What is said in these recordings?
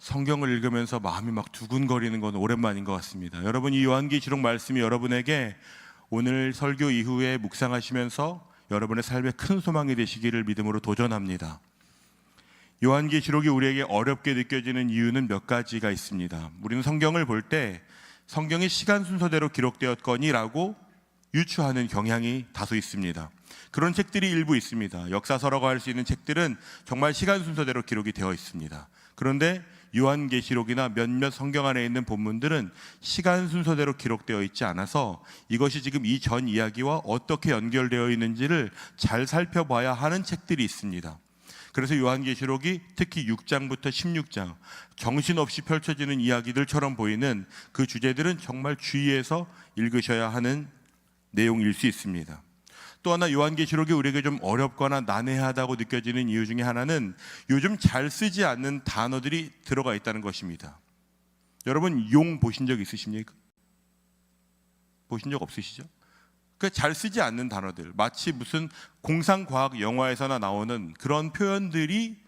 성경을 읽으면서 마음이 막 두근거리는 건 오랜만인 것 같습니다. 여러분, 이 요한계시록 말씀이 여러분에게 오늘 설교 이후에 묵상하시면서 여러분의 삶에 큰 소망이 되시기를 믿음으로 도전합니다. 요한계시록이 우리에게 어렵게 느껴지는 이유는 몇 가지가 있습니다. 우리는 성경을 볼 때 성경이 시간 순서대로 기록되었거니라고 유추하는 경향이 다소 있습니다. 그런 책들이 일부 있습니다. 역사서라고 할 수 있는 책들은 정말 시간 순서대로 기록이 되어 있습니다. 그런데 요한계시록이나 몇몇 성경 안에 있는 본문들은 시간 순서대로 기록되어 있지 않아서 이것이 지금 이 전 이야기와 어떻게 연결되어 있는지를 잘 살펴봐야 하는 책들이 있습니다. 그래서 요한계시록이 특히 6장부터 16장 정신없이 펼쳐지는 이야기들처럼 보이는 그 주제들은 정말 주의해서 읽으셔야 하는 내용일 수 있습니다. 또 하나, 요한계시록이 우리에게 좀 어렵거나 난해하다고 느껴지는 이유 중에 하나는 요즘 잘 쓰지 않는 단어들이 들어가 있다는 것입니다. 여러분, 용 보신 적 있으십니까? 보신 적 없으시죠? 잘 쓰지 않는 단어들, 마치 무슨 공상과학 영화에서나 나오는 그런 표현들이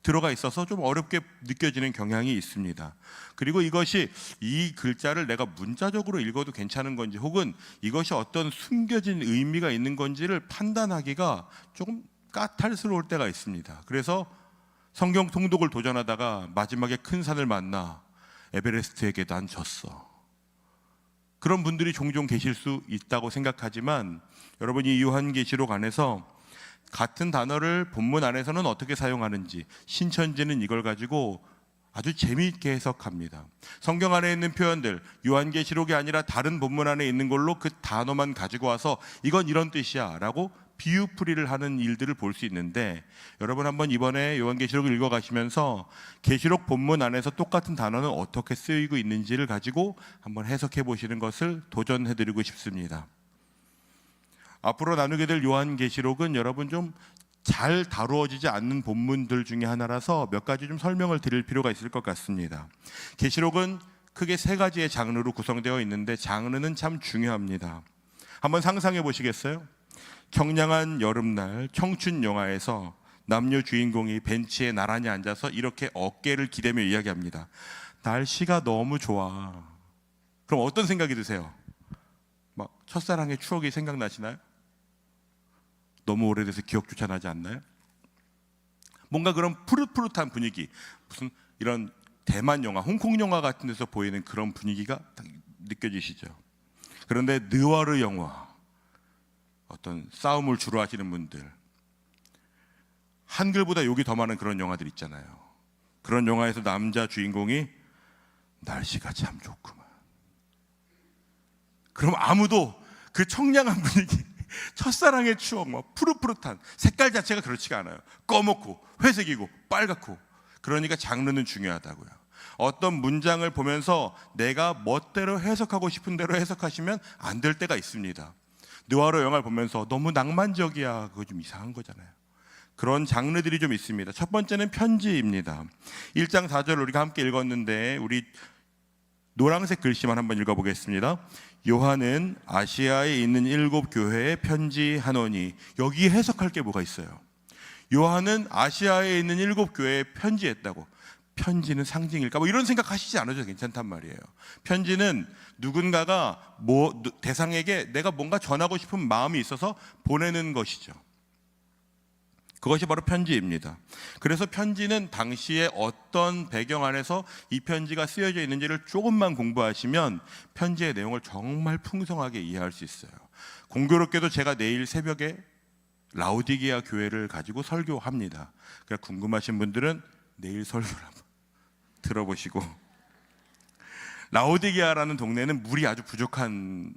들어가 있어서 좀 어렵게 느껴지는 경향이 있습니다. 그리고 이것이 이 글자를 내가 문자적으로 읽어도 괜찮은 건지, 혹은 이것이 어떤 숨겨진 의미가 있는 건지를 판단하기가 조금 까탈스러울 때가 있습니다. 그래서 성경 통독을 도전하다가 마지막에 큰 산을 만나 에베레스트에게 난 졌어, 그런 분들이 종종 계실 수 있다고 생각하지만, 여러분, 이 요한계시록 안에서 같은 단어를 본문 안에서는 어떻게 사용하는지 신천지는 이걸 가지고 아주 재미있게 해석합니다. 성경 안에 있는 표현들, 요한계시록이 아니라 다른 본문 안에 있는 걸로 그 단어만 가지고 와서 이건 이런 뜻이야 라고 비유풀이를 하는 일들을 볼 수 있는데, 여러분 한번 이번에 요한계시록을 읽어가시면서 계시록 본문 안에서 똑같은 단어는 어떻게 쓰이고 있는지를 가지고 한번 해석해 보시는 것을 도전해드리고 싶습니다. 앞으로 나누게 될 요한계시록은 여러분 좀 잘 다루어지지 않는 본문들 중에 하나라서 몇 가지 좀 설명을 드릴 필요가 있을 것 같습니다. 계시록은 크게 세 가지의 장르로 구성되어 있는데 장르는 참 중요합니다. 한번 상상해 보시겠어요? 청량한 여름날 청춘 영화에서 남녀 주인공이 벤치에 나란히 앉아서 이렇게 어깨를 기대며 이야기합니다. 날씨가 너무 좋아. 그럼 어떤 생각이 드세요? 막 첫사랑의 추억이 생각나시나요? 너무 오래돼서 기억조차 나지 않나요? 뭔가 그런 푸릇푸릇한 분위기, 무슨 이런 대만 영화, 홍콩 영화 같은 데서 보이는 그런 분위기가 딱 느껴지시죠? 그런데 느와르 영화, 어떤 싸움을 주로 하시는 분들, 한글보다 욕이 더 많은 그런 영화들 있잖아요. 그런 영화에서 남자 주인공이 날씨가 참 좋구만, 그럼 아무도 그 청량한 분위기, 첫사랑의 추억, 막 푸릇푸릇한 색깔 자체가 그렇지가 않아요. 검고 회색이고 빨갛고. 그러니까 장르는 중요하다고요. 어떤 문장을 보면서 내가 멋대로 해석하고 싶은 대로 해석하시면 안 될 때가 있습니다. 느와르 영화를 보면서 너무 낭만적이야, 그거 좀 이상한 거잖아요. 그런 장르들이 좀 있습니다. 첫 번째는 편지입니다. 1장 4절 우리가 함께 읽었는데 우리 노란색 글씨만 한번 읽어보겠습니다. 요한은 아시아에 있는 7 교회에 편지하노니. 여기 해석할 게 뭐가 있어요? 요한은 아시아에 있는 7 교회에 편지했다고. 편지는 상징일까? 뭐 이런 생각 하시지 않아도 괜찮단 말이에요. 편지는 누군가가 대상에게 내가 뭔가 전하고 싶은 마음이 있어서 보내는 것이죠. 그것이 바로 편지입니다. 그래서 편지는 당시에 어떤 배경 안에서 이 편지가 쓰여져 있는지를 조금만 공부하시면 편지의 내용을 정말 풍성하게 이해할 수 있어요. 공교롭게도 제가 내일 새벽에 라오디게아 교회를 가지고 설교합니다. 그러니까 궁금하신 분들은 내일 설교를 한번 들어보시고, 라오디게아라는 동네는 물이 아주 부족한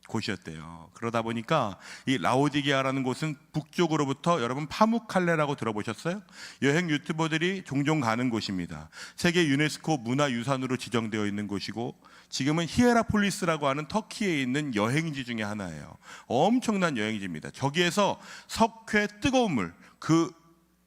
곳이었대요. 그러다 보니까 이 라오디게아라는 곳은 북쪽으로부터, 여러분 파묵칼레라고 들어보셨어요? 여행 유튜버들이 종종 가는 곳입니다. 세계 유네스코 문화유산으로 지정되어 있는 곳이고, 지금은 히에라폴리스라고 하는 터키에 있는 여행지 중에 하나예요. 엄청난 여행지입니다. 저기에서 석회 뜨거운 물, 그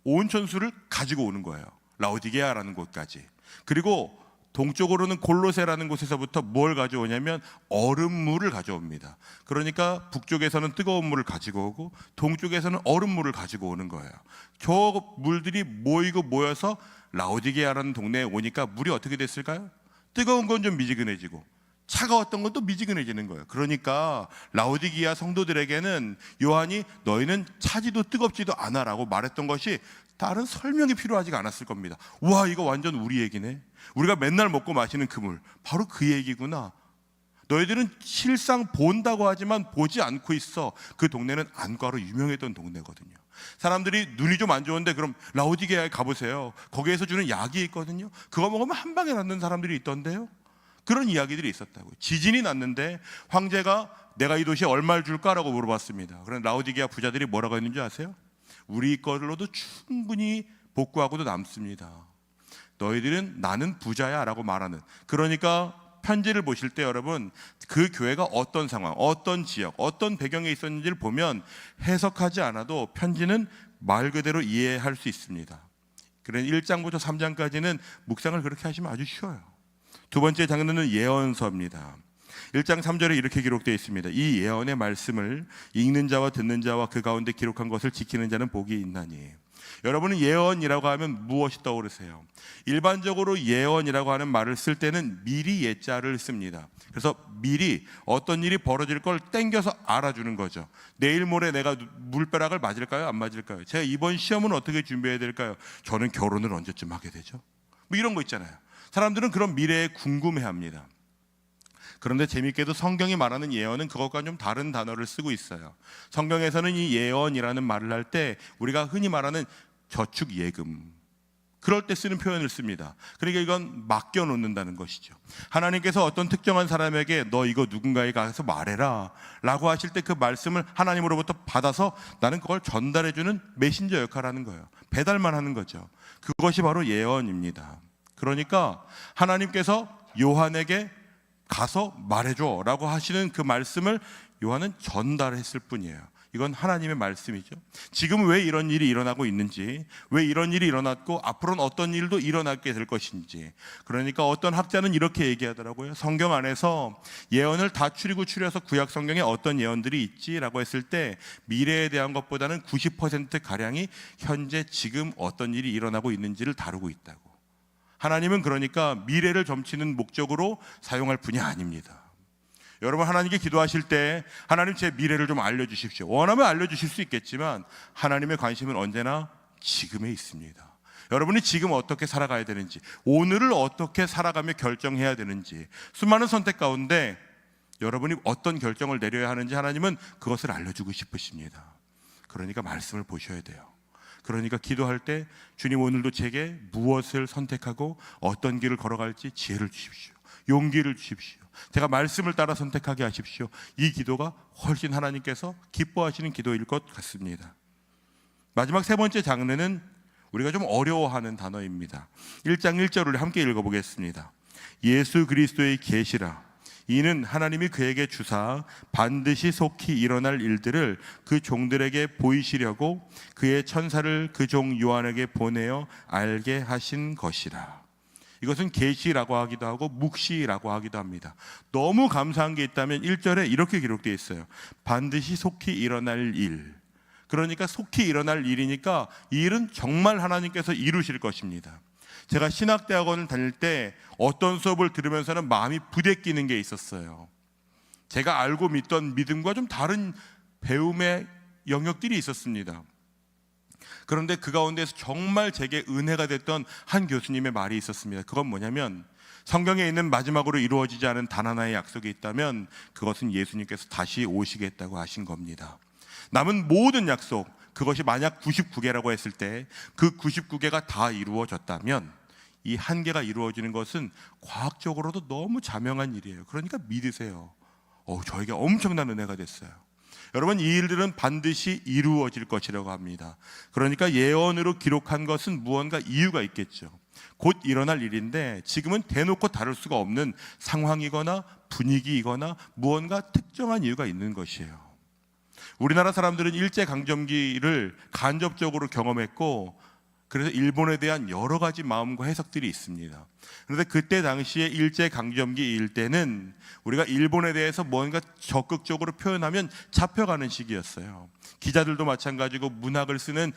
온천수를 가지고 오는 거예요. 라오디게아라는 곳까지. 그리고 동쪽으로는 골로세라는 곳에서부터 뭘 가져오냐면 얼음물을 가져옵니다. 그러니까 북쪽에서는 뜨거운 물을 가지고 오고 동쪽에서는 얼음물을 가지고 오는 거예요. 저 물들이 모이고 모여서 라오디게아라는 동네에 오니까 물이 어떻게 됐을까요? 뜨거운 건 좀 미지근해지고 차가웠던 건 또 미지근해지는 거예요. 그러니까 라오디게아 성도들에게는 요한이 너희는 차지도 뜨겁지도 않아라고 말했던 것이 다른 설명이 필요하지가 않았을 겁니다. 와, 이거 완전 우리 얘기네. 우리가 맨날 먹고 마시는 그 물, 바로 그 얘기구나. 너희들은 실상 본다고 하지만 보지 않고 있어. 그 동네는 안과로 유명했던 동네거든요. 사람들이 눈이 좀 안 좋은데 그럼 라오디게아에 가보세요. 거기에서 주는 약이 있거든요. 그거 먹으면 한 방에 낫는 사람들이 있던데요. 그런 이야기들이 있었다고요. 지진이 났는데 황제가 내가 이 도시에 얼마를 줄까라고 물어봤습니다. 그런 라오디게아 부자들이 뭐라고 했는지 아세요? 우리 걸로도 충분히 복구하고도 남습니다. 너희들은 나는 부자야 라고 말하는, 그러니까 편지를 보실 때 여러분 그 교회가 어떤 상황, 어떤 지역, 어떤 배경에 있었는지를 보면 해석하지 않아도 편지는 말 그대로 이해할 수 있습니다. 그래서 1장부터 3장까지는 묵상을 그렇게 하시면 아주 쉬워요. 두 번째 장르는 예언서입니다. 1장 3절에 이렇게 기록되어 있습니다. 이 예언의 말씀을 읽는 자와 듣는 자와 그 가운데 기록한 것을 지키는 자는 복이 있나니. 여러분은 예언이라고 하면 무엇이 떠오르세요? 일반적으로 예언이라고 하는 말을 쓸 때는 미리 예자를 씁니다. 그래서 미리 어떤 일이 벌어질 걸 땡겨서 알아주는 거죠. 내일 모레 내가 물벼락을 맞을까요? 안 맞을까요? 제가 이번 시험은 어떻게 준비해야 될까요? 저는 결혼을 언제쯤 하게 되죠? 뭐 이런 거 있잖아요. 사람들은 그런 미래에 궁금해합니다. 그런데 재밌게도 성경이 말하는 예언은 그것과 좀 다른 단어를 쓰고 있어요. 성경에서는 이 예언이라는 말을 할 때 우리가 흔히 말하는 저축 예금, 그럴 때 쓰는 표현을 씁니다. 그러니까 이건 맡겨놓는다는 것이죠. 하나님께서 어떤 특정한 사람에게 너 이거 누군가에 가서 말해라 라고 하실 때 그 말씀을 하나님으로부터 받아서 나는 그걸 전달해주는 메신저 역할을 하는 거예요. 배달만 하는 거죠. 그것이 바로 예언입니다. 그러니까 하나님께서 요한에게 가서 말해줘 라고 하시는 그 말씀을 요한은 전달했을 뿐이에요. 이건 하나님의 말씀이죠. 지금 왜 이런 일이 일어나고 있는지, 왜 이런 일이 일어났고 앞으로는 어떤 일도 일어나게 될 것인지. 그러니까 어떤 학자는 이렇게 얘기하더라고요. 성경 안에서 예언을 다 추려서 구약 성경에 어떤 예언들이 있지라고 했을 때 미래에 대한 것보다는 90%가량이 현재 지금 어떤 일이 일어나고 있는지를 다루고 있다고. 하나님은 그러니까 미래를 점치는 목적으로 사용할 분이 아닙니다. 여러분, 하나님께 기도하실 때 하나님 제 미래를 좀 알려주십시오. 원하면 알려주실 수 있겠지만 하나님의 관심은 언제나 지금에 있습니다. 여러분이 지금 어떻게 살아가야 되는지, 오늘을 어떻게 살아가며 결정해야 되는지, 수많은 선택 가운데 여러분이 어떤 결정을 내려야 하는지 하나님은 그것을 알려주고 싶으십니다. 그러니까 말씀을 보셔야 돼요. 그러니까 기도할 때 주님 오늘도 제게 무엇을 선택하고 어떤 길을 걸어갈지 지혜를 주십시오. 용기를 주십시오. 제가 말씀을 따라 선택하게 하십시오. 이 기도가 훨씬 하나님께서 기뻐하시는 기도일 것 같습니다. 마지막 세 번째 장르는 우리가 좀 어려워하는 단어입니다. 1장 1절을 함께 읽어보겠습니다. 예수 그리스도의 계시라. 이는 하나님이 그에게 주사 반드시 속히 일어날 일들을 그 종들에게 보이시려고 그의 천사를 그 종 요한에게 보내어 알게 하신 것이라. 이것은 계시라고 하기도 하고 묵시라고 하기도 합니다. 너무 감사한 게 있다면 1절에 이렇게 기록되어 있어요. 반드시 속히 일어날 일. 그러니까 속히 일어날 일이니까 이 일은 정말 하나님께서 이루실 것입니다. 제가 신학대학원을 다닐 때 어떤 수업을 들으면서는 마음이 부대끼는 게 있었어요. 제가 알고 믿던 믿음과 좀 다른 배움의 영역들이 있었습니다. 그런데 그 가운데서 정말 제게 은혜가 됐던 한 교수님의 말이 있었습니다. 그건 뭐냐면 성경에 있는 마지막으로 이루어지지 않은 단 하나의 약속이 있다면 그것은 예수님께서 다시 오시겠다고 하신 겁니다. 남은 모든 약속, 그것이 만약 99개라고 했을 때 그 99개가 다 이루어졌다면 이 한 개가 이루어지는 것은 과학적으로도 너무 자명한 일이에요. 그러니까 믿으세요. 저에게 엄청난 은혜가 됐어요. 여러분, 이 일들은 반드시 이루어질 것이라고 합니다. 그러니까 예언으로 기록한 것은 무언가 이유가 있겠죠. 곧 일어날 일인데 지금은 대놓고 다룰 수가 없는 상황이거나 분위기이거나 무언가 특정한 이유가 있는 것이에요. 우리나라 사람들은 일제강점기를 간접적으로 경험했고 그래서 일본에 대한 여러 가지 마음과 해석들이 있습니다. 그런데 그때 당시에 일제강점기일 때는 우리가 일본에 대해서 뭔가 적극적으로 표현하면 잡혀가는 시기였어요. 기자들도 마찬가지고 문학을 쓰는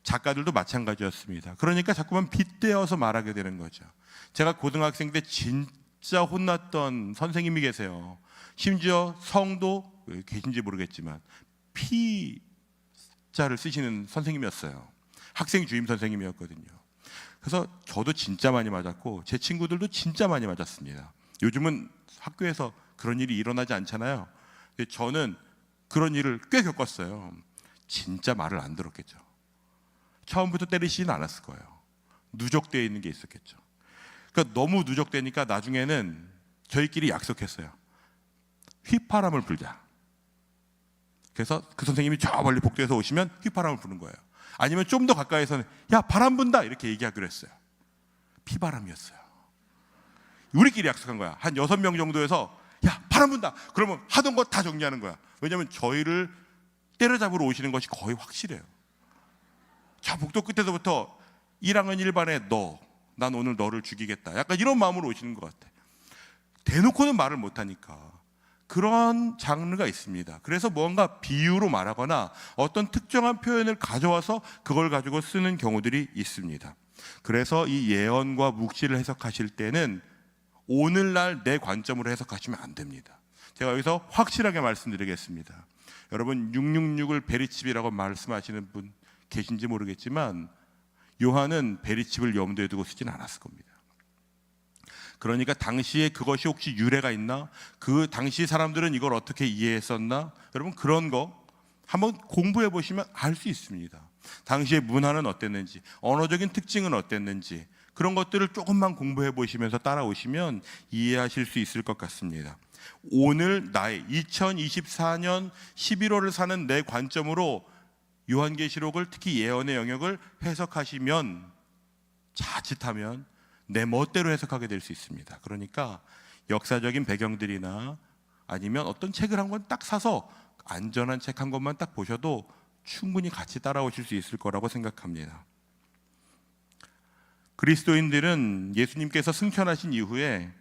작가들도 마찬가지였습니다. 그러니까 자꾸만 빗대어서 말하게 되는 거죠. 제가 고등학생 때 진짜 혼났던 선생님이 계세요. 심지어 성도 계신지 모르겠지만 피자를 쓰시는 선생님이었어요. 학생 주임 선생님이었거든요. 그래서 저도 진짜 많이 맞았고 제 친구들도 진짜 많이 맞았습니다. 요즘은 학교에서 그런 일이 일어나지 않잖아요. 근데 저는 그런 일을 꽤 겪었어요. 진짜 말을 안 들었겠죠. 처음부터 때리시지는 않았을 거예요. 누적되어 있는 게 있었겠죠. 그러니까 너무 누적되니까 나중에는 저희끼리 약속했어요. 휘파람을 불자. 그래서 그 선생님이 저 멀리 복도에서 오시면 휘파람을 부는 거예요. 아니면 좀 더 가까이서는 야 바람 분다 이렇게 얘기하기로 했어요. 피바람이었어요. 우리끼리 약속한 거야. 한 6명 정도에서 야 바람 분다. 그러면 하던 거 다 정리하는 거야. 왜냐하면 저희를 때려잡으러 오시는 것이 거의 확실해요. 저 복도 끝에서부터 1학년 1반에 너, 난 오늘 너를 죽이겠다. 약간 이런 마음으로 오시는 것 같아. 대놓고는 말을 못하니까 그런 장르가 있습니다. 그래서 뭔가 비유로 말하거나 어떤 특정한 표현을 가져와서 그걸 가지고 쓰는 경우들이 있습니다. 그래서 이 예언과 묵시를 해석하실 때는 오늘날 내 관점으로 해석하시면 안 됩니다. 제가 여기서 확실하게 말씀드리겠습니다. 여러분 666을 베리칩이라고 말씀하시는 분 계신지 모르겠지만 요한은 베리칩을 염두에 두고 쓰진 않았을 겁니다. 그러니까 당시에 그것이 혹시 유래가 있나? 그 당시 사람들은 이걸 어떻게 이해했었나? 여러분 그런 거 한번 공부해 보시면 알 수 있습니다. 당시의 문화는 어땠는지, 언어적인 특징은 어땠는지 그런 것들을 조금만 공부해 보시면서 따라오시면 이해하실 수 있을 것 같습니다. 오늘 나의 2024년 11월을 사는 내 관점으로 요한계시록을 특히 예언의 영역을 해석하시면 자칫하면 내 멋대로 해석하게 될 수 있습니다. 그러니까 역사적인 배경들이나 아니면 어떤 책을 한 권 딱 사서 안전한 책 한 권만 딱 보셔도 충분히 같이 따라오실 수 있을 거라고 생각합니다. 그리스도인들은 예수님께서 승천하신 이후에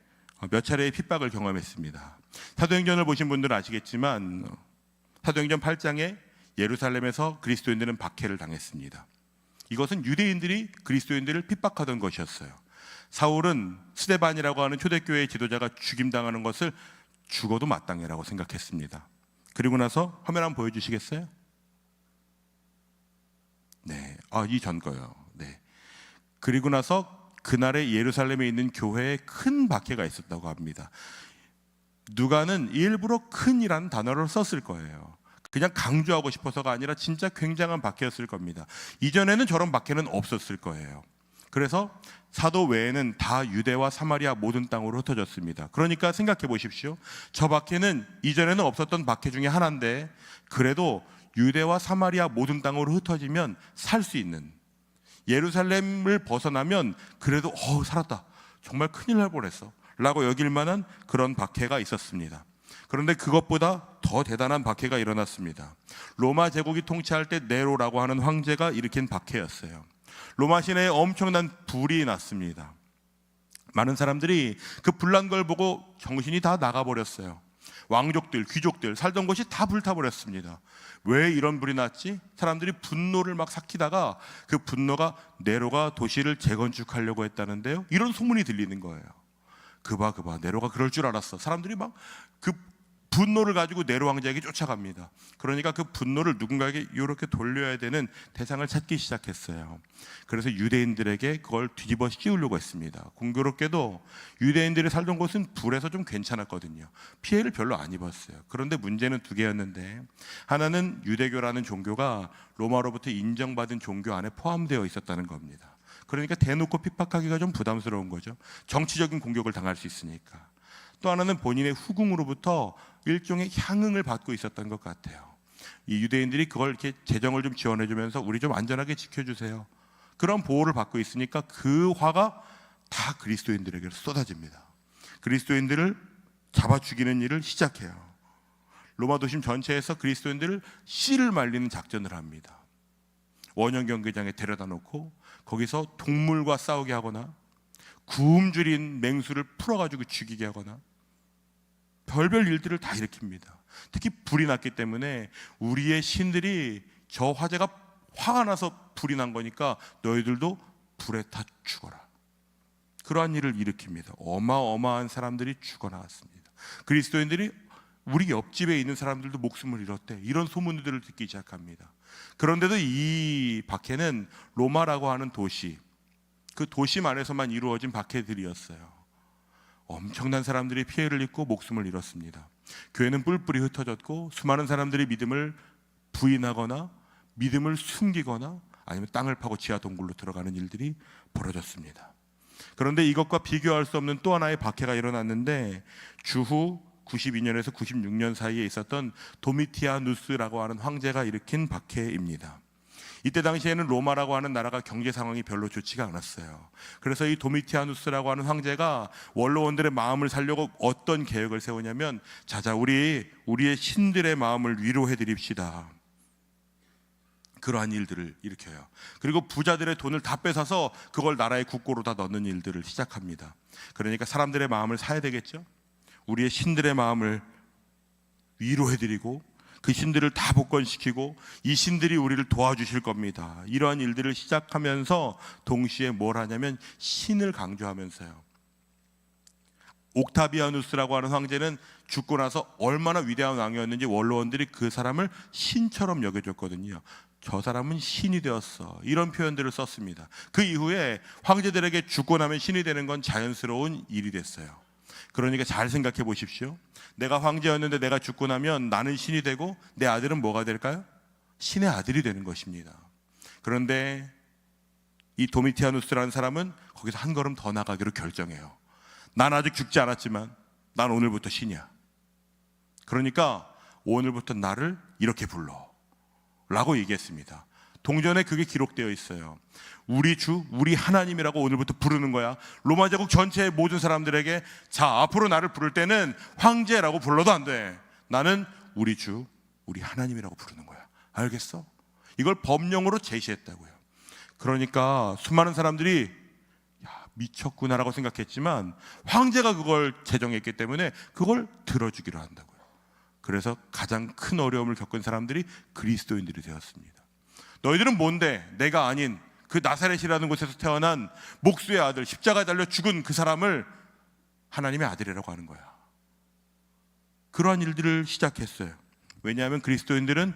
몇 차례의 핍박을 경험했습니다. 사도행전을 보신 분들은 아시겠지만 사도행전 8장에 예루살렘에서 그리스도인들은 박해를 당했습니다. 이것은 유대인들이 그리스도인들을 핍박하던 것이었어요. 사울은 스데반이라고 하는 초대교회의 지도자가 죽임당하는 것을 죽어도 마땅해라고 생각했습니다. 그리고 나서 화면 한번 보여주시겠어요? 네, 이 전 거요. 네. 그리고 나서 그날에 예루살렘에 있는 교회에 큰 박해가 있었다고 합니다. 누가는 일부러 큰이라는 단어를 썼을 거예요. 그냥 강조하고 싶어서가 아니라 진짜 굉장한 박해였을 겁니다. 이전에는 저런 박해는 없었을 거예요. 그래서 사도 외에는 다 유대와 사마리아 모든 땅으로 흩어졌습니다. 그러니까 생각해 보십시오. 저 박해는 이전에는 없었던 박해 중에 하나인데 그래도 유대와 사마리아 모든 땅으로 흩어지면 살 수 있는, 예루살렘을 벗어나면 그래도 살았다, 정말 큰일 날 뻔했어 라고 여길 만한 그런 박해가 있었습니다. 그런데 그것보다 더 대단한 박해가 일어났습니다. 로마 제국이 통치할 때 네로라고 하는 황제가 일으킨 박해였어요. 로마 시내에 엄청난 불이 났습니다. 많은 사람들이 그 불난 걸 보고 정신이 다 나가버렸어요. 왕족들, 귀족들 살던 곳이 다 불타버렸습니다. 왜 이런 불이 났지? 사람들이 분노를 막 삭히다가 그 분노가 네로가 도시를 재건축하려고 했다는데요, 이런 소문이 들리는 거예요. 그봐 네로가 그럴 줄 알았어. 사람들이 막 그 분노를 가지고 네로 왕자에게 쫓아갑니다. 그러니까 그 분노를 누군가에게 이렇게 돌려야 되는 대상을 찾기 시작했어요. 그래서 유대인들에게 그걸 뒤집어 씌우려고 했습니다. 공교롭게도 유대인들이 살던 곳은 불에서 좀 괜찮았거든요. 피해를 별로 안 입었어요. 그런데 문제는 두 개였는데, 하나는 유대교라는 종교가 로마로부터 인정받은 종교 안에 포함되어 있었다는 겁니다. 그러니까 대놓고 핍박하기가 좀 부담스러운 거죠. 정치적인 공격을 당할 수 있으니까. 또 하나는 본인의 후궁으로부터 일종의 향응을 받고 있었던 것 같아요. 이 유대인들이 그걸 이렇게 재정을 좀 지원해주면서 우리 좀 안전하게 지켜주세요, 그런 보호를 받고 있으니까 그 화가 다 그리스도인들에게 쏟아집니다. 그리스도인들을 잡아 죽이는 일을 시작해요. 로마 도심 전체에서 그리스도인들을 씨를 말리는 작전을 합니다. 원형 경기장에 데려다 놓고 거기서 동물과 싸우게 하거나 굶주린 맹수를 풀어가지고 죽이게 하거나 별별 일들을 다 일으킵니다. 특히 불이 났기 때문에 우리의 신들이 저 화재가 화가 나서 불이 난 거니까 너희들도 불에 타 죽어라. 그러한 일을 일으킵니다. 어마어마한 사람들이 죽어나왔습니다. 그리스도인들이 우리 옆집에 있는 사람들도 목숨을 잃었대. 이런 소문들을 듣기 시작합니다. 그런데도 이 박해는 로마라고 하는 도시, 그 도심 안에서만 이루어진 박해들이었어요. 엄청난 사람들이 피해를 입고 목숨을 잃었습니다. 교회는 뿔뿔이 흩어졌고 수많은 사람들이 믿음을 부인하거나 믿음을 숨기거나 아니면 땅을 파고 지하 동굴로 들어가는 일들이 벌어졌습니다. 그런데 이것과 비교할 수 없는 또 하나의 박해가 일어났는데 주후 92년에서 96년 사이에 있었던 도미티아누스라고 하는 황제가 일으킨 박해입니다. 이때 당시에는 로마라고 하는 나라가 경제 상황이 별로 좋지가 않았어요. 그래서 이 도미티아누스라고 하는 황제가 원로원들의 마음을 살려고 어떤 계획을 세우냐면, 자자 우리의 신들의 마음을 위로해 드립시다. 그러한 일들을 일으켜요. 그리고 부자들의 돈을 다 뺏어서 그걸 나라의 국고로 다 넣는 일들을 시작합니다. 그러니까 사람들의 마음을 사야 되겠죠. 우리의 신들의 마음을 위로해드리고 그 신들을 다 복권시키고 이 신들이 우리를 도와주실 겁니다. 이러한 일들을 시작하면서 동시에 뭘 하냐면 신을 강조하면서요. 옥타비아누스라고 하는 황제는 죽고 나서 얼마나 위대한 왕이었는지 원로원들이 그 사람을 신처럼 여겨줬거든요. 저 사람은 신이 되었어, 이런 표현들을 썼습니다. 그 이후에 황제들에게 죽고 나면 신이 되는 건 자연스러운 일이 됐어요. 그러니까 잘 생각해 보십시오. 내가 황제였는데 내가 죽고 나면 나는 신이 되고 내 아들은 뭐가 될까요? 신의 아들이 되는 것입니다. 그런데 이 도미티아누스라는 사람은 거기서 한 걸음 더 나가기로 결정해요. 난 아직 죽지 않았지만 난 오늘부터 신이야. 그러니까 오늘부터 나를 이렇게 불러 라고 얘기했습니다. 동전에 그게 기록되어 있어요. 우리 주, 우리 하나님이라고 오늘부터 부르는 거야. 로마 제국 전체의 모든 사람들에게 자, 앞으로 나를 부를 때는 황제라고 불러도 안 돼. 나는 우리 주, 우리 하나님이라고 부르는 거야. 알겠어? 이걸 법령으로 제시했다고요. 그러니까 수많은 사람들이 야, 미쳤구나라고 생각했지만 황제가 그걸 제정했기 때문에 그걸 들어주기로 한다고요. 그래서 가장 큰 어려움을 겪은 사람들이 그리스도인들이 되었습니다. 너희들은 뭔데? 내가 아닌 그 나사렛이라는 곳에서 태어난 목수의 아들, 십자가에 달려 죽은 그 사람을 하나님의 아들이라고 하는 거야. 그러한 일들을 시작했어요. 왜냐하면 그리스도인들은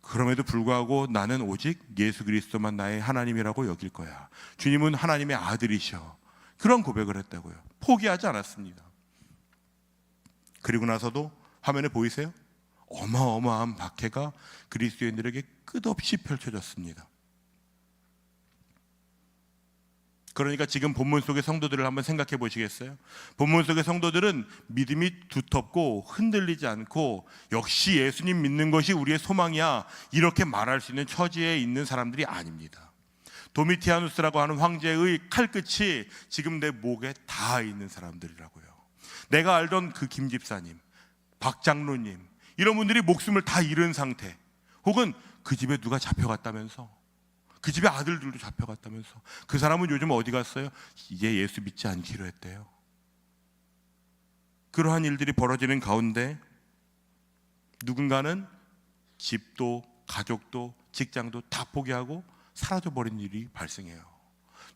그럼에도 불구하고 나는 오직 예수 그리스도만 나의 하나님이라고 여길 거야. 주님은 하나님의 아들이셔. 그런 고백을 했다고요. 포기하지 않았습니다. 그리고 나서도 화면에 보이세요? 어마어마한 박해가 그리스도인들에게 끝없이 펼쳐졌습니다. 그러니까 지금 본문 속의 성도들을 한번 생각해 보시겠어요? 본문 속의 성도들은 믿음이 두텁고 흔들리지 않고 역시 예수님 믿는 것이 우리의 소망이야, 이렇게 말할 수 있는 처지에 있는 사람들이 아닙니다. 도미티아누스라고 하는 황제의 칼끝이 지금 내 목에 닿아 있는 사람들이라고요. 내가 알던 그 김 집사님, 박 장로님, 이런 분들이 목숨을 다 잃은 상태, 혹은 그 집에 누가 잡혀갔다면서, 그 집에 아들들도 잡혀갔다면서, 그 사람은 요즘 어디 갔어요? 이제 예수 믿지 않기로 했대요. 그러한 일들이 벌어지는 가운데 누군가는 집도 가족도 직장도 다 포기하고 사라져버린 일이 발생해요.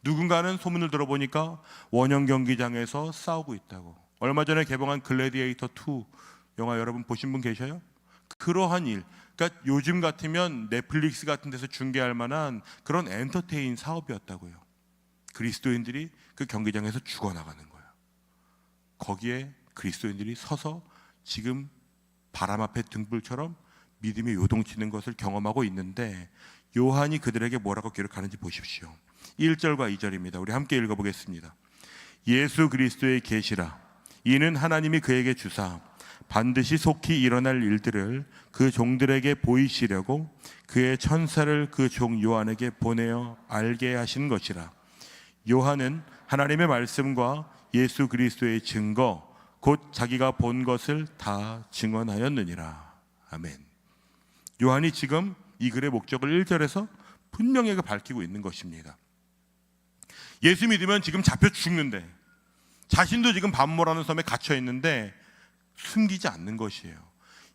누군가는 소문을 들어보니까 원형 경기장에서 싸우고 있다고. 얼마 전에 개봉한 글래디에이터 2 영화 여러분 보신 분 계셔요? 그러한 일, 그러니까 요즘 같으면 넷플릭스 같은 데서 중계할 만한 그런 엔터테인 사업이었다고요. 그리스도인들이 그 경기장에서 죽어나가는 거예요. 거기에 그리스도인들이 서서 지금 바람 앞에 등불처럼 믿음이 요동치는 것을 경험하고 있는데, 요한이 그들에게 뭐라고 기록하는지 보십시오. 1절과 2절입니다. 우리 함께 읽어보겠습니다. 예수 그리스도의 계시라. 이는 하나님이 그에게 주사 반드시 속히 일어날 일들을 그 종들에게 보이시려고 그의 천사를 그 종 요한에게 보내어 알게 하신 것이라. 요한은 하나님의 말씀과 예수 그리스도의 증거 곧 자기가 본 것을 다 증언하였느니라. 아멘. 요한이 지금 이 글의 목적을 1절에서 분명하게 밝히고 있는 것입니다. 예수 믿으면 지금 잡혀 죽는데, 자신도 지금 반모라는 섬에 갇혀 있는데 숨기지 않는 것이에요.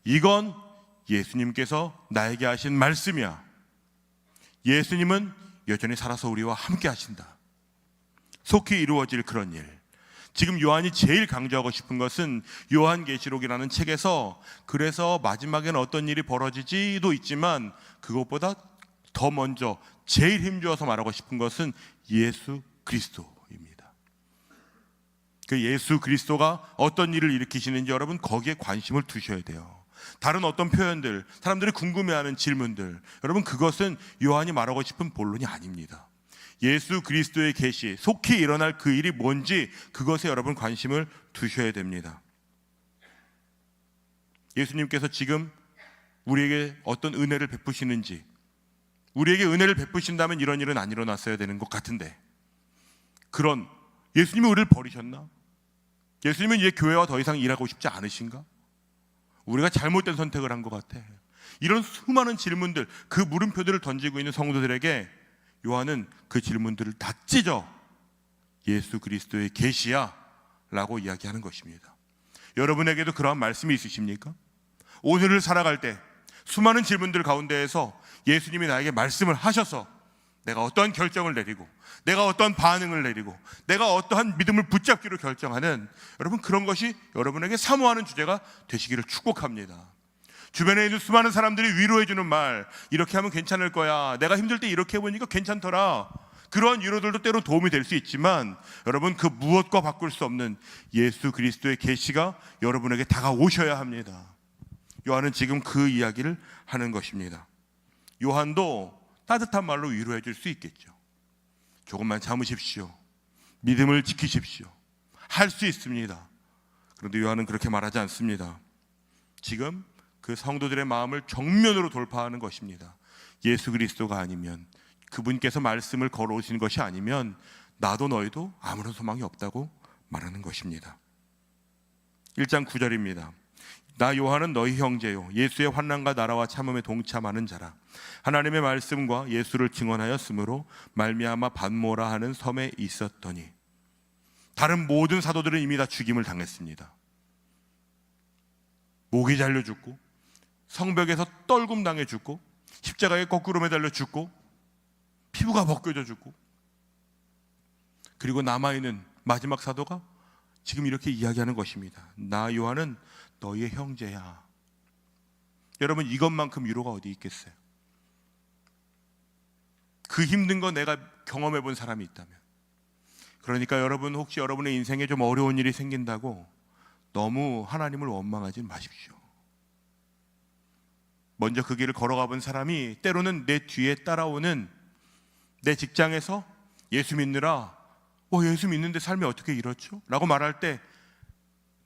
이건 예수님께서 나에게 하신 말씀이야. 예수님은 여전히 살아서 우리와 함께 하신다. 속히 이루어질 그런 일. 지금 요한이 제일 강조하고 싶은 것은 요한계시록이라는 책에서 그래서 마지막에는 어떤 일이 벌어지지도 있지만 그것보다 더 먼저 제일 힘주어서 말하고 싶은 것은 예수 그리스도입니다. 그 예수 그리스도가 어떤 일을 일으키시는지 여러분 거기에 관심을 두셔야 돼요. 다른 어떤 표현들, 사람들이 궁금해하는 질문들, 여러분 그것은 요한이 말하고 싶은 본론이 아닙니다. 예수 그리스도의 계시, 속히 일어날 그 일이 뭔지 그것에 여러분 관심을 두셔야 됩니다. 예수님께서 지금 우리에게 어떤 은혜를 베푸시는지, 우리에게 은혜를 베푸신다면 이런 일은 안 일어났어야 되는 것 같은데, 그런 예수님이 우리를 버리셨나? 예수님은 이제 교회와 더 이상 일하고 싶지 않으신가? 우리가 잘못된 선택을 한 것 같아. 이런 수많은 질문들, 그 물음표들을 던지고 있는 성도들에게 요한은 그 질문들을 다 찢어 예수 그리스도의 계시야 라고 이야기하는 것입니다. 여러분에게도 그러한 말씀이 있으십니까? 오늘을 살아갈 때 수많은 질문들 가운데에서 예수님이 나에게 말씀을 하셔서 내가 어떠한 결정을 내리고, 내가 어떠한 반응을 내리고, 내가 어떠한 믿음을 붙잡기로 결정하는, 여러분 그런 것이 여러분에게 사모하는 주제가 되시기를 축복합니다. 주변에 있는 수많은 사람들이 위로해주는 말, 이렇게 하면 괜찮을 거야, 내가 힘들 때 이렇게 해보니까 괜찮더라, 그러한 위로들도 때로 도움이 될 수 있지만 여러분 그 무엇과 바꿀 수 없는 예수 그리스도의 계시가 여러분에게 다가오셔야 합니다. 요한은 지금 그 이야기를 하는 것입니다. 요한도 따뜻한 말로 위로해 줄 수 있겠죠. 조금만 참으십시오. 믿음을 지키십시오. 할 수 있습니다. 그런데 요한은 그렇게 말하지 않습니다. 지금 그 성도들의 마음을 정면으로 돌파하는 것입니다. 예수 그리스도가 아니면, 그분께서 말씀을 걸어오신 것이 아니면 나도 너희도 아무런 소망이 없다고 말하는 것입니다. 1장 9절입니다. 나 요한은 너희 형제요 예수의 환난과 나라와 참음에 동참하는 자라. 하나님의 말씀과 예수를 증언하였으므로 말미암아 반모라 하는 섬에 있었더니. 다른 모든 사도들은 이미 다 죽임을 당했습니다. 목이 잘려 죽고, 성벽에서 떨굼 당해 죽고, 십자가에 거꾸로 매달려 죽고, 피부가 벗겨져 죽고, 그리고 남아있는 마지막 사도가 지금 이렇게 이야기하는 것입니다. 나 요한은 너희의 형제야. 여러분 이것만큼 위로가 어디 있겠어요? 그 힘든 거 내가 경험해 본 사람이 있다면. 그러니까 여러분 혹시 여러분의 인생에 좀 어려운 일이 생긴다고 너무 하나님을 원망하지 마십시오. 먼저 그 길을 걸어가 본 사람이 때로는 내 뒤에 따라오는, 내 직장에서 예수 믿느라 예수 믿는데 삶이 어떻게 이렇죠? 라고 말할 때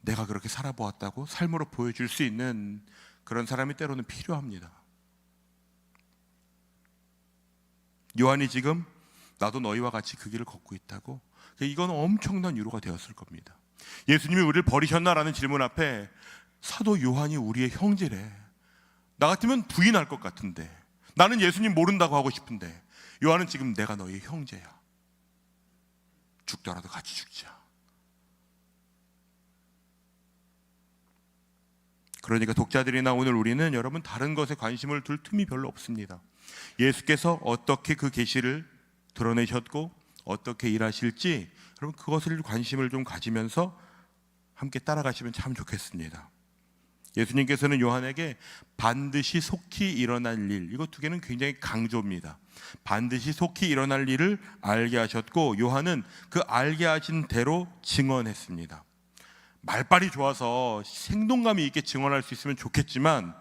내가 그렇게 살아보았다고 삶으로 보여줄 수 있는 그런 사람이 때로는 필요합니다. 요한이 지금 나도 너희와 같이 그 길을 걷고 있다고, 이건 엄청난 위로가 되었을 겁니다. 예수님이 우리를 버리셨나라는 질문 앞에 사도 요한이 우리의 형제래. 나 같으면 부인할 것 같은데, 나는 예수님 모른다고 하고 싶은데, 요한은 지금 내가 너희의 형제야. 죽더라도 같이 죽자. 그러니까 독자들이나 오늘 우리는 여러분 다른 것에 관심을 둘 틈이 별로 없습니다. 예수께서 어떻게 그 계시를 드러내셨고 어떻게 일하실지 여러분 그것을 관심을 좀 가지면서 함께 따라가시면 참 좋겠습니다. 예수님께서는 요한에게 반드시 속히 일어날 일, 이거 두 개는 굉장히 강조입니다. 반드시 속히 일어날 일을 알게 하셨고 요한은 그 알게 하신 대로 증언했습니다. 말빨이 좋아서 생동감이 있게 증언할 수 있으면 좋겠지만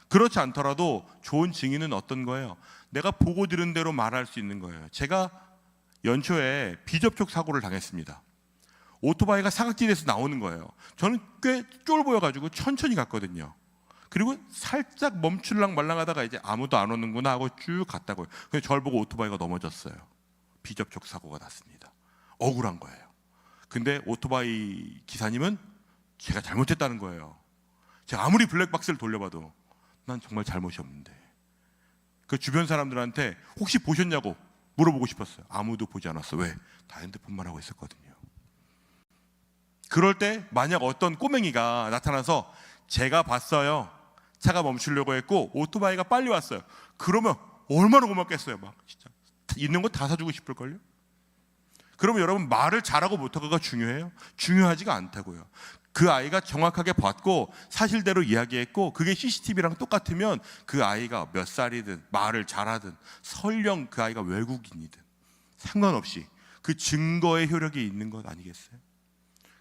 그렇지 않더라도 좋은 증인은 어떤 거예요? 내가 보고 들은 대로 말할 수 있는 거예요. 제가 연초에 비접촉 사고를 당했습니다. 오토바이가 사각지대에서 나오는 거예요. 저는 꽤 쫄보여가지고 천천히 갔거든요. 그리고 살짝 멈출랑 말랑하다가 이제 아무도 안 오는구나 하고 쭉 갔다고요. 그래서 저를 보고 오토바이가 넘어졌어요. 비접촉 사고가 났습니다. 억울한 거예요. 근데 오토바이 기사님은 제가 잘못했다는 거예요. 제가 아무리 블랙박스를 돌려봐도 난 정말 잘못이 없는데, 그 주변 사람들한테 혹시 보셨냐고 물어보고 싶었어요. 아무도 보지 않았어. 왜? 다 핸드폰만 하고 있었거든요. 그럴 때 만약 어떤 꼬맹이가 나타나서 제가 봤어요, 차가 멈추려고 했고 오토바이가 빨리 왔어요, 그러면 얼마나 고맙겠어요. 막 진짜 있는 거 다 사주고 싶을걸요. 그러면 여러분, 말을 잘하고 못하고가 중요해요? 중요하지가 않다고요. 그 아이가 정확하게 봤고 사실대로 이야기했고 그게 CCTV랑 똑같으면 그 아이가 몇 살이든 말을 잘하든 설령 그 아이가 외국인이든 상관없이 그 증거의 효력이 있는 것 아니겠어요?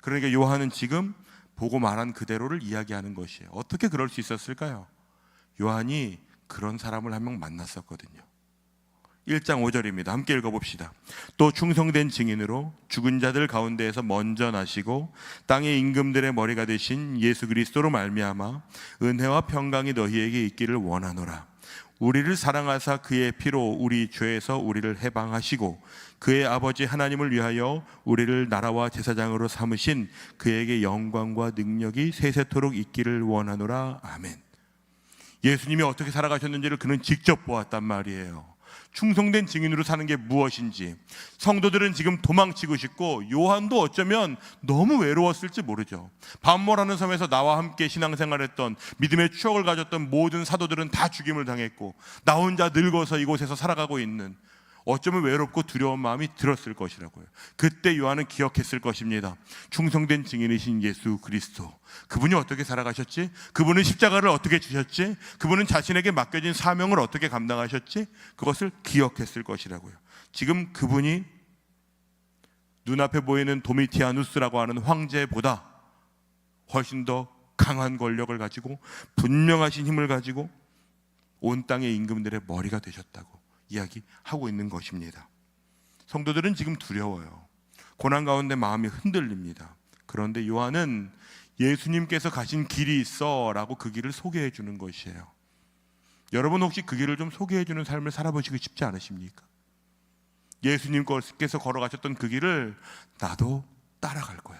그러니까 요한은 지금 보고 말한 그대로를 이야기하는 것이에요. 어떻게 그럴 수 있었을까요? 요한이 그런 사람을 한 명 만났었거든요. 1장 5절입니다. 함께 읽어봅시다. 또 충성된 증인으로 죽은 자들 가운데에서 먼저 나시고 땅의 임금들의 머리가 되신 예수 그리스도로 말미암아 은혜와 평강이 너희에게 있기를 원하노라. 우리를 사랑하사 그의 피로 우리 죄에서 우리를 해방하시고 그의 아버지 하나님을 위하여 우리를 나라와 제사장으로 삼으신 그에게 영광과 능력이 세세토록 있기를 원하노라. 아멘. 예수님이 어떻게 살아가셨는지를 그는 직접 보았단 말이에요. 충성된 증인으로 사는 게 무엇인지. 성도들은 지금 도망치고 싶고 요한도 어쩌면 너무 외로웠을지 모르죠. 반모라는 섬에서 나와 함께 신앙생활했던 믿음의 추억을 가졌던 모든 사도들은 다 죽임을 당했고 나 혼자 늙어서 이곳에서 살아가고 있는, 어쩌면 외롭고 두려운 마음이 들었을 것이라고요. 그때 요한은 기억했을 것입니다. 충성된 증인이신 예수 그리스도, 그분이 어떻게 살아가셨지? 그분은 십자가를 어떻게 지셨지? 그분은 자신에게 맡겨진 사명을 어떻게 감당하셨지? 그것을 기억했을 것이라고요. 지금 그분이 눈앞에 보이는 도미티아누스라고 하는 황제보다 훨씬 더 강한 권력을 가지고 분명하신 힘을 가지고 온 땅의 임금들의 머리가 되셨다고 이야기하고 있는 것입니다. 성도들은 지금 두려워요. 고난 가운데 마음이 흔들립니다. 그런데 요한은 예수님께서 가신 길이 있어 라고 그 길을 소개해 주는 것이에요. 여러분 혹시 그 길을 좀 소개해 주는 삶을 살아보시고 싶지 않으십니까? 예수님께서 걸어가셨던 그 길을 나도 따라갈 거야.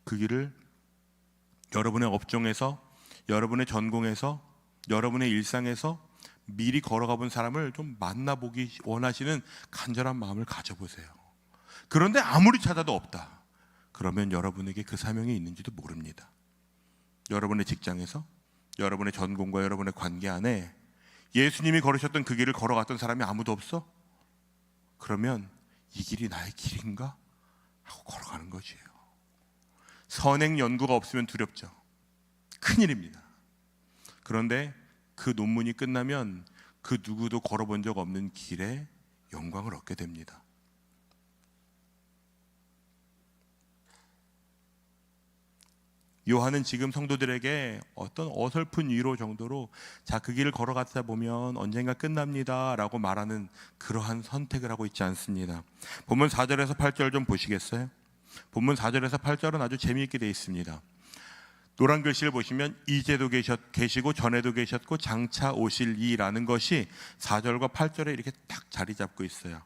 그 길을 여러분의 업종에서, 여러분의 전공에서, 여러분의 일상에서 미리 걸어가 본 사람을 좀 만나보기 원하시는 간절한 마음을 가져보세요. 그런데 아무리 찾아도 없다. 그러면 여러분에게 그 사명이 있는지도 모릅니다. 여러분의 직장에서, 여러분의 전공과 여러분의 관계 안에 예수님이 걸으셨던 그 길을 걸어갔던 사람이 아무도 없어? 그러면 이 길이 나의 길인가? 하고 걸어가는 것이에요. 선행 연구가 없으면 두렵죠. 큰일입니다. 그런데 그 논문이 끝나면 그 누구도 걸어본 적 없는 길에 영광을 얻게 됩니다. 요한은 지금 성도들에게 어떤 어설픈 위로 정도로 자, 그 길을 걸어가다 보면 언젠가 끝납니다 라고 말하는 그러한 선택을 하고 있지 않습니다. 본문 4절에서 8절 좀 보시겠어요? 본문 4절에서 8절은 아주 재미있게 되어 있습니다. 노란 글씨를 보시면 이제도 계시고 전에도 계셨고 장차 오실 이라는 것이 4절과 8절에 이렇게 딱 자리 잡고 있어요.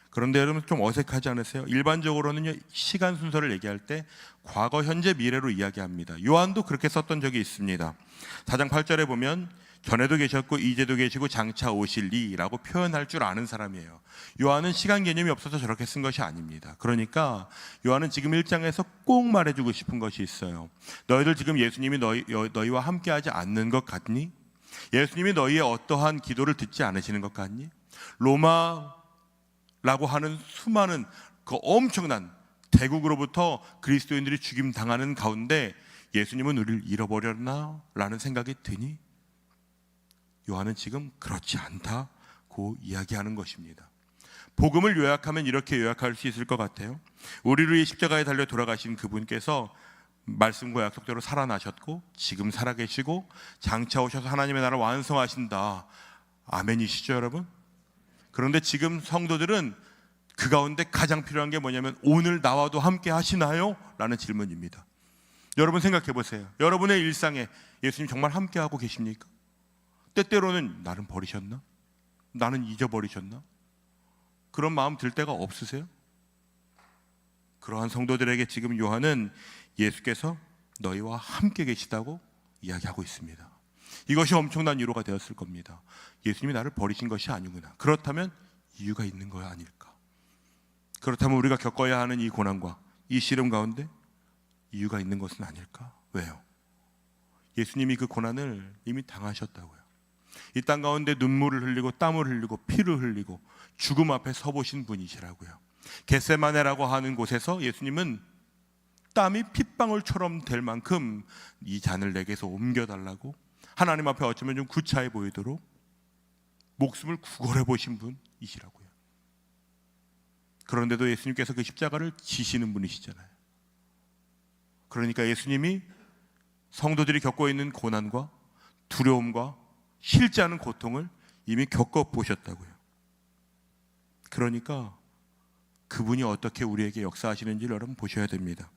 그런데 여러분 좀 어색하지 않으세요? 일반적으로는 시간 순서를 얘기할 때 과거, 현재, 미래로 이야기합니다. 요한도 그렇게 썼던 적이 있습니다. 4장 8절에 보면 전에도 계셨고 이제도 계시고 장차 오실 이라고 표현할 줄 아는 사람이에요. 요한은 시간 개념이 없어서 저렇게 쓴 것이 아닙니다. 그러니까 요한은 지금 1장에서 꼭 말해주고 싶은 것이 있어요. 너희들 지금 예수님이 너희와 함께하지 않는 것 같니? 예수님이 너희의 어떠한 기도를 듣지 않으시는 것 같니? 로마라고 하는 수많은 그 엄청난 대국으로부터 그리스도인들이 죽임 당하는 가운데 예수님은 우리를 잃어버렸나? 라는 생각이 드니? 요한은 지금 그렇지 않다고 이야기하는 것입니다. 복음을 요약하면 이렇게 요약할 수 있을 것 같아요. 우리를 이 십자가에 달려 돌아가신 그분께서 말씀과 약속대로 살아나셨고 지금 살아계시고 장차 오셔서 하나님의 나라를 완성하신다. 아멘이시죠 여러분? 그런데 지금 성도들은 그 가운데 가장 필요한 게 뭐냐면 오늘 나와도 함께 하시나요? 라는 질문입니다. 여러분 생각해 보세요. 여러분의 일상에 예수님 정말 함께하고 계십니까? 때때로는 나는 버리셨나? 나는 잊어버리셨나? 그런 마음 들 때가 없으세요? 그러한 성도들에게 지금 요한은 예수께서 너희와 함께 계시다고 이야기하고 있습니다. 이것이 엄청난 위로가 되었을 겁니다. 예수님이 나를 버리신 것이 아니구나. 그렇다면 이유가 있는 거 아닐까? 그렇다면 우리가 겪어야 하는 이 고난과 이 시름 가운데 이유가 있는 것은 아닐까? 왜요? 예수님이 그 고난을 이미 당하셨다고요. 이 땅 가운데 눈물을 흘리고 땀을 흘리고 피를 흘리고 죽음 앞에 서보신 분이시라고요. 겟세마네라고 하는 곳에서 예수님은 땀이 핏방울처럼 될 만큼 이 잔을 내게서 옮겨달라고 하나님 앞에 어쩌면 좀 구차해 보이도록 목숨을 구걸해 보신 분이시라고요. 그런데도 예수님께서 그 십자가를 지시는 분이시잖아요. 그러니까 예수님이 성도들이 겪고 있는 고난과 두려움과 싫지 않은 고통을 이미 겪어보셨다고요. 그러니까 그분이 어떻게 우리에게 역사하시는지를 여러분 보셔야 됩니다.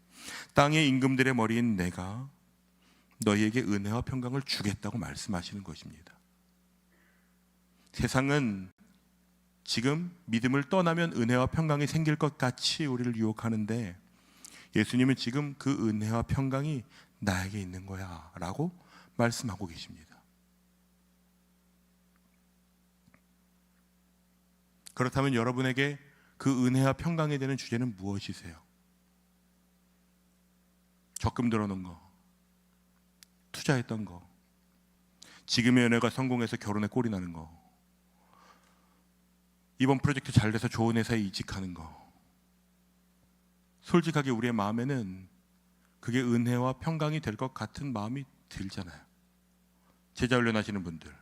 땅의 임금들의 머리인 내가 너희에게 은혜와 평강을 주겠다고 말씀하시는 것입니다. 세상은 지금 믿음을 떠나면 은혜와 평강이 생길 것 같이 우리를 유혹하는데 예수님은 지금 그 은혜와 평강이 나에게 있는 거야 라고 말씀하고 계십니다. 그렇다면 여러분에게 그 은혜와 평강이 되는 주제는 무엇이세요? 적금 들어놓은 거, 투자했던 거, 지금의 연애가 성공해서 결혼에 꼴이 나는 거, 이번 프로젝트 잘 돼서 좋은 회사에 이직하는 거. 솔직하게 우리의 마음에는 그게 은혜와 평강이 될 것 같은 마음이 들잖아요. 제자 훈련하시는 분들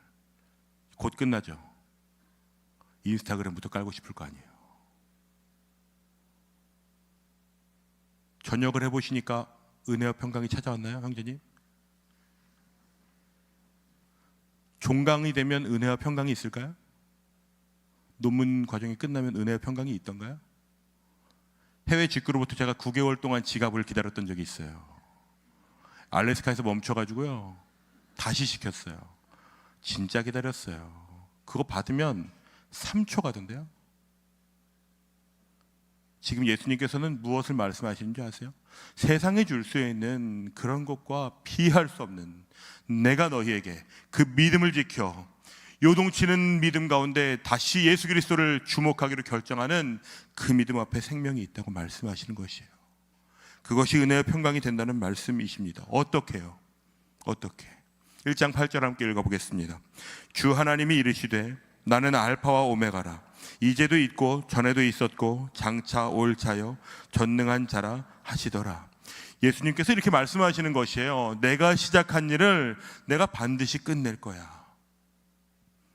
곧 끝나죠. 인스타그램부터 깔고 싶을 거 아니에요. 전역을 해보시니까 은혜와 평강이 찾아왔나요, 형제님? 종강이 되면 은혜와 평강이 있을까요? 논문 과정이 끝나면 은혜와 평강이 있던가요? 해외 직구로부터 제가 9개월 동안 지갑을 기다렸던 적이 있어요. 알래스카에서 멈춰가지고요 다시 시켰어요. 진짜 기다렸어요. 그거 받으면 3초 가던데요. 지금 예수님께서는 무엇을 말씀하시는지 아세요? 세상에 줄 수 있는 그런 것과 비할 수 없는 내가 너희에게 그 믿음을 지켜 요동치는 믿음 가운데 다시 예수 그리스도를 주목하기로 결정하는 그 믿음 앞에 생명이 있다고 말씀하시는 것이에요. 그것이 은혜와 평강이 된다는 말씀이십니다. 어떻게요? 어떻게? 1장 8절 함께 읽어보겠습니다. 주 하나님이 이르시되 나는 알파와 오메가라. 이제도 있고 전에도 있었고 장차 올 자여 전능한 자라 하시더라. 예수님께서 이렇게 말씀하시는 것이에요. 내가 시작한 일을 내가 반드시 끝낼 거야.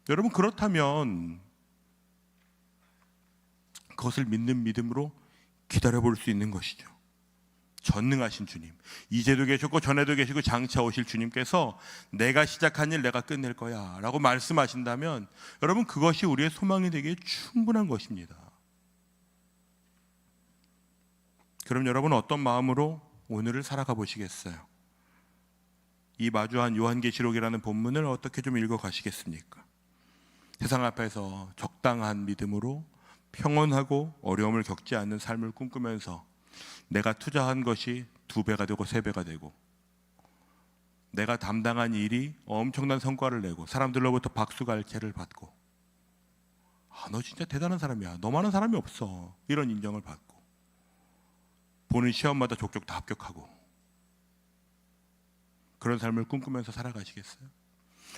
여러분, 그렇다면 그것을 믿는 믿음으로 기다려볼 수 있는 것이죠. 전능하신 주님, 이제도 계셨고 전에도 계시고 장차 오실 주님께서 내가 시작한 일 내가 끝낼 거야 라고 말씀하신다면 여러분, 그것이 우리의 소망이 되기에 충분한 것입니다. 그럼 여러분, 어떤 마음으로 오늘을 살아가 보시겠어요? 이 마주한 요한계시록이라는 본문을 어떻게 좀 읽어 가시겠습니까? 세상 앞에서 적당한 믿음으로 평온하고 어려움을 겪지 않는 삶을 꿈꾸면서 내가 투자한 것이 2배가 되고 3배가 되고 내가 담당한 일이 엄청난 성과를 내고 사람들로부터 박수갈채를 받고 너 진짜 대단한 사람이야, 너만한 사람이 없어, 이런 인정을 받고 보는 시험마다 족족 다 합격하고 그런 삶을 꿈꾸면서 살아가시겠어요?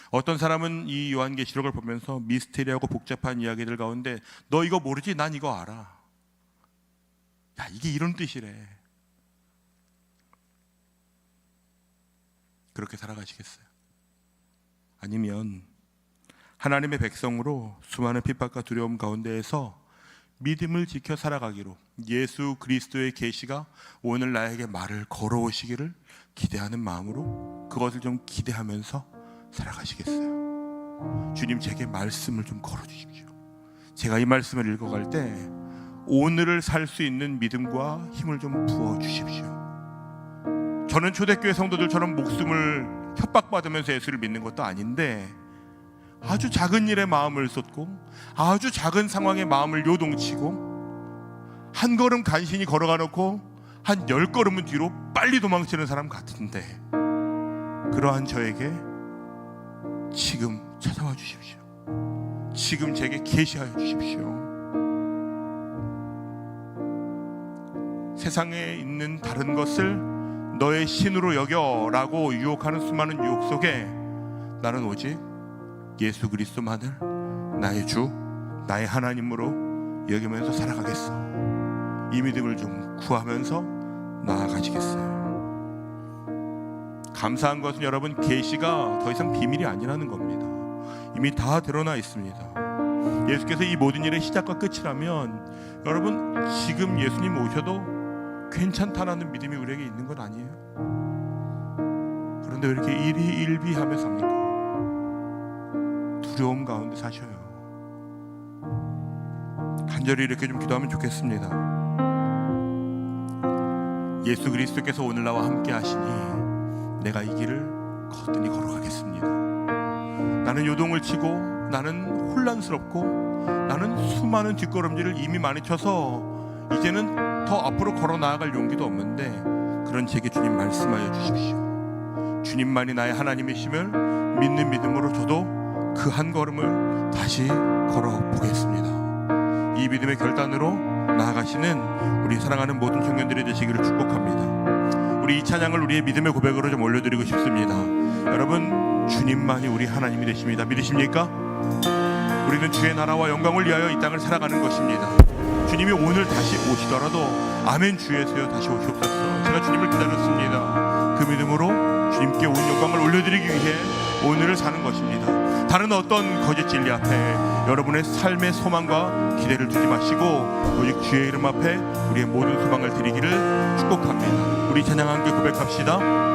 어떤 사람은 이 요한계시록을 보면서 미스테리하고 복잡한 이야기들 가운데 너 이거 모르지? 난 이거 알아. 야, 이게 이런 뜻이래. 그렇게 살아가시겠어요? 아니면 하나님의 백성으로 수많은 핍박과 두려움 가운데에서 믿음을 지켜 살아가기로 예수 그리스도의 계시가 오늘 나에게 말을 걸어오시기를 기대하는 마음으로 그것을 좀 기대하면서 살아가시겠어요? 주님, 제게 말씀을 좀 걸어주십시오. 제가 이 말씀을 읽어갈 때 오늘을 살 수 있는 믿음과 힘을 좀 부어주십시오. 저는 초대교회 성도들처럼 목숨을 협박받으면서 예수를 믿는 것도 아닌데 아주 작은 일에 마음을 쏟고 아주 작은 상황에 마음을 요동치고 한 걸음 간신히 걸어가 놓고 한 10걸음은 뒤로 빨리 도망치는 사람 같은데 그러한 저에게 지금 찾아와 주십시오. 지금 제게 계시하여 주십시오. 세상에 있는 다른 것을 너의 신으로 여겨라고 유혹하는 수많은 유혹 속에 나는 오직 예수 그리스도만을 나의 주, 나의 하나님으로 여기면서 살아가겠어. 이 믿음을 좀 구하면서 나아가시겠어요. 감사한 것은 여러분, 계시가 더 이상 비밀이 아니라는 겁니다. 이미 다 드러나 있습니다. 예수께서 이 모든 일의 시작과 끝이라면 여러분, 지금 예수님 오셔도 괜찮다라는 믿음이 우리에게 있는 건 아니에요? 그런데 왜 이렇게 일희일비하며 삽니까? 두려움 가운데 사셔요. 간절히 이렇게 좀 기도하면 좋겠습니다. 예수 그리스도께서 오늘 나와 함께 하시니 내가 이 길을 거뜬히 걸어가겠습니다. 나는 요동을 치고, 나는 혼란스럽고, 나는 수많은 뒷걸음질을 이미 많이 쳐서 이제는 더 앞으로 걸어 나아갈 용기도 없는데, 그런 제게 주님 말씀하여 주십시오. 주님만이 나의 하나님이심을 믿는 믿음으로 저도 그 한 걸음을 다시 걸어보겠습니다. 이 믿음의 결단으로 나아가시는 우리 사랑하는 모든 청년들이 되시기를 축복합니다. 우리 이 찬양을 우리의 믿음의 고백으로 좀 올려드리고 싶습니다. 여러분, 주님만이 우리 하나님이 되십니다. 믿으십니까? 우리는 주의 나라와 영광을 위하여 이 땅을 살아가는 것입니다. 주님이 오늘 다시 오시더라도 아멘 주 예수여 다시 오시옵소서. 제가 주님을 기다렸습니다. 그 믿음으로 주님께 온 영광을 올려드리기 위해 오늘을 사는 것입니다. 다른 어떤 거짓 진리 앞에 여러분의 삶의 소망과 기대를 두지 마시고 오직 주의 이름 앞에 우리의 모든 소망을 드리기를 축복합니다. 우리 찬양 함께 고백합시다.